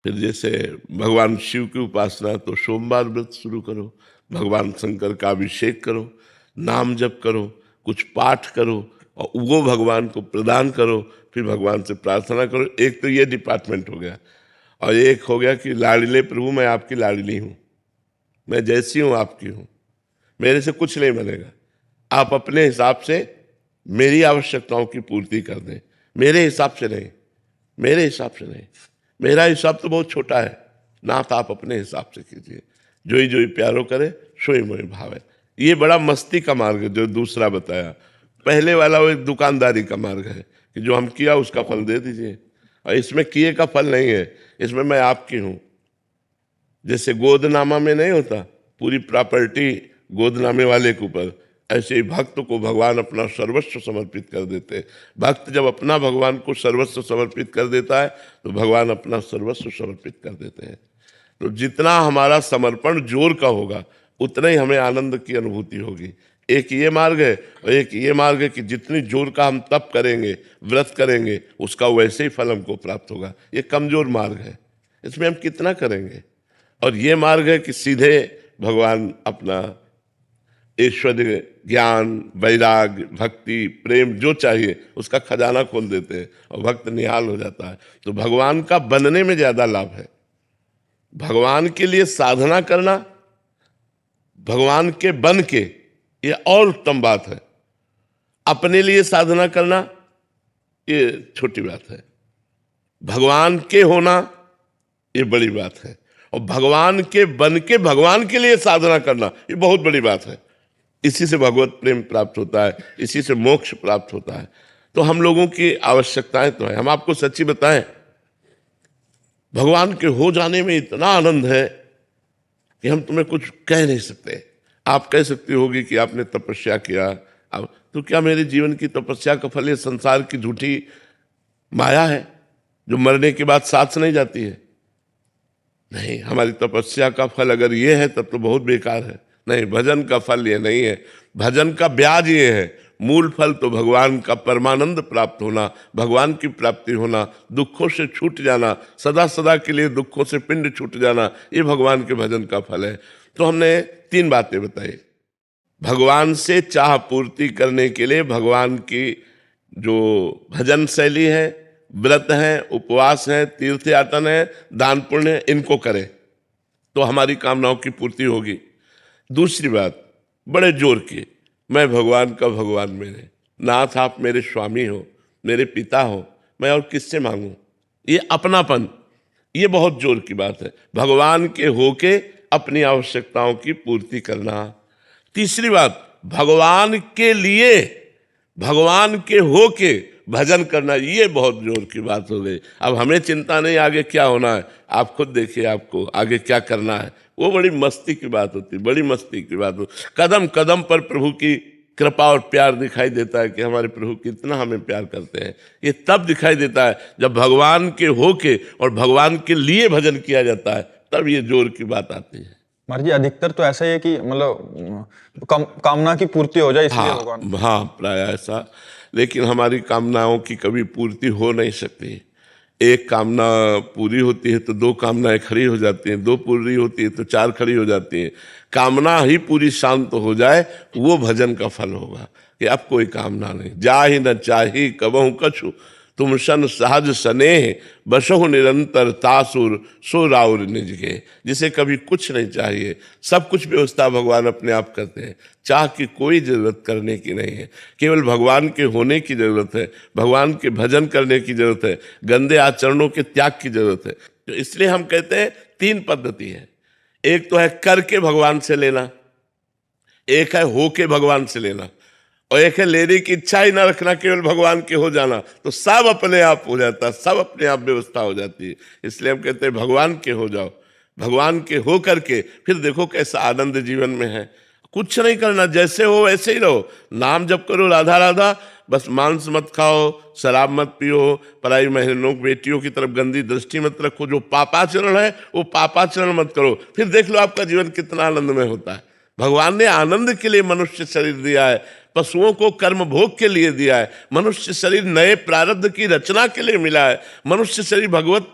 फिर जैसे भगवान शिव की उपासना तो सोमवार व्रत शुरू करो, भगवान शंकर का अभिषेक करो, नाम जप करो, कुछ पाठ करो और वो भगवान को प्रदान करो, फिर भगवान से प्रार्थना करो। एक तो ये डिपार्टमेंट हो गया। और एक हो गया कि लाडले प्रभु मैं आपकी लाडली हूँ, मैं जैसी हूँ आपकी हूँ, मेरे से कुछ नहीं बनेगा, आप अपने हिसाब से मेरी आवश्यकताओं की पूर्ति कर दें, मेरे हिसाब से नहीं, मेरे हिसाब से नहीं, मेरा हिसाब तो बहुत छोटा है, नाथ आप अपने हिसाब से कीजिए, जोई जोई प्यारो करे सोई मोई भावे। ये बड़ा मस्ती का मार्ग है जो दूसरा बताया। पहले वाला वो एक दुकानदारी का मार्ग है कि जो हम किया उसका फल दे दीजिए, और इसमें किए का फल नहीं है, इसमें मैं आपकी हूँ। जैसे गोदनामा में नहीं होता पूरी प्रॉपर्टी गोदनामे वाले के ऊपर, ऐसे ही भक्त को भगवान अपना सर्वस्व समर्पित कर देते हैं। भक्त जब अपना भगवान को सर्वस्व समर्पित कर देता है तो भगवान अपना सर्वस्व समर्पित कर देते हैं। तो जितना हमारा समर्पण जोर का होगा उतना ही हमें आनंद की अनुभूति होगी। एक ये मार्ग है और एक ये मार्ग है कि जितनी जोर का हम तप करेंगे, व्रत करेंगे, उसका वैसे ही फल हमको प्राप्त होगा। ये कमजोर मार्ग है, इसमें हम कितना करेंगे। और ये मार्ग है कि सीधे भगवान अपना ऐश्वर्य, ज्ञान, वैराग, भक्ति, प्रेम जो चाहिए उसका खजाना खोल देते हैं और भक्त निहाल हो जाता है। तो भगवान का बनने में ज्यादा लाभ है। भगवान के लिए साधना करना, भगवान के बन के, ये और उत्तम बात है। अपने लिए साधना करना ये छोटी बात है, भगवान के होना ये बड़ी बात है। और भगवान के बन के भगवान के लिए साधना करना ये बहुत बड़ी बात है। इसी से भगवत प्रेम प्राप्त होता है, इसी से मोक्ष प्राप्त होता है। तो हम लोगों की आवश्यकताएं तो है। हम आपको सच्ची बताएं, भगवान के हो जाने में इतना आनंद है कि हम तुम्हें कुछ कह नहीं सकते। आप कह सकती होगी कि आपने तपस्या किया, अब तो क्या मेरे जीवन की तपस्या का फल ये संसार की झूठी माया है जो मरने के बाद साथ नहीं जाती है? नहीं, हमारी तपस्या का फल अगर ये है तब तो बहुत बेकार है। नहीं, भजन का फल ये नहीं है, भजन का ब्याज ये है। मूल फल तो भगवान का परमानंद प्राप्त होना, भगवान की प्राप्ति होना, दुखों से छूट जाना, सदा सदा के लिए दुखों से पिंड छूट जाना, ये भगवान के भजन का फल है। तो हमने 3 बातें बताई। भगवान से चाह पूर्ति करने के लिए भगवान की जो भजन शैली है, व्रत है, उपवास है, तीर्थ यातन है, दान पुण्य है, इनको करें तो हमारी कामनाओं की पूर्ति होगी। दूसरी बात बड़े जोर की, मैं भगवान का भगवान मेरे, नाथ आप मेरे स्वामी हो, मेरे पिता हो, मैं और किससे मांगूं? ये अपनापन, ये बहुत जोर की बात है। भगवान के होके अपनी आवश्यकताओं की पूर्ति करना। तीसरी बात, भगवान के लिए, भगवान के होके भजन करना, ये बहुत जोर की बात हो गई। अब हमें चिंता नहीं आगे क्या होना है, आप खुद देखिए आपको आगे क्या करना है। वो बड़ी मस्ती की बात होती, बड़ी मस्ती की बात हो। कदम कदम पर प्रभु की कृपा और प्यार दिखाई देता है कि हमारे प्रभु कितना हमें प्यार करते हैं। ये तब दिखाई देता है जब भगवान के होके और भगवान के लिए भजन किया जाता है, तब ये जोर की बात आती है। महाराज जी, अधिकतर तो ऐसा ही है कि मतलब कामना की पूर्ति हो जाए इसलिए भगवान। हाँ, प्राय ऐसा। लेकिन हमारी कामनाओं की कभी पूर्ति हो नहीं सकती। एक कामना पूरी होती है तो 2 कामनाएं खड़ी हो जाती हैं, 2 पूरी होती है तो 4 खड़ी हो जाती हैं। कामना ही पूरी शांत हो जाए वो भजन का फल होगा कि अब कोई कामना नहीं। जाहि न चाही कबहु कछु, तुम सन सहज स्नेह बसहु निरंतर तासुर सो राउर निज के। जिसे कभी कुछ नहीं चाहिए, सब कुछ व्यवस्था भगवान अपने आप करते हैं। चाह की कोई जरूरत करने की नहीं है, केवल भगवान के होने की जरूरत है, भगवान के भजन करने की जरूरत है, गंदे आचरणों के त्याग की जरूरत है। तो इसलिए हम कहते हैं 3 पद्धति है। एक तो है करके भगवान से लेना, एक है होके भगवान से लेना, और एक है लेने की इच्छा ही ना रखना, केवल भगवान के हो जाना। तो सब अपने आप हो जाता है, सब अपने आप व्यवस्था हो जाती है। इसलिए हम कहते हैं भगवान के हो जाओ, भगवान के हो करके फिर देखो कैसा आनंद जीवन में है। कुछ नहीं करना, जैसे हो वैसे ही रहो, नाम जप करो राधा राधा, बस मांस मत खाओ, शराब मत पियो, पराई बहनों बेटियों की तरफ गंदी दृष्टि मत रखो, जो पापाचरण है वो पापाचरण मत करो। फिर देख लो आपका जीवन कितना आनंदमय होता है। भगवान ने आनंद के लिए मनुष्य शरीर दिया है, पशुओं को कर्म भोग के लिए दिया है। मनुष्य शरीर नए प्रारब्ध की रचना के लिए मिला है। मनुष्य शरीर भगवत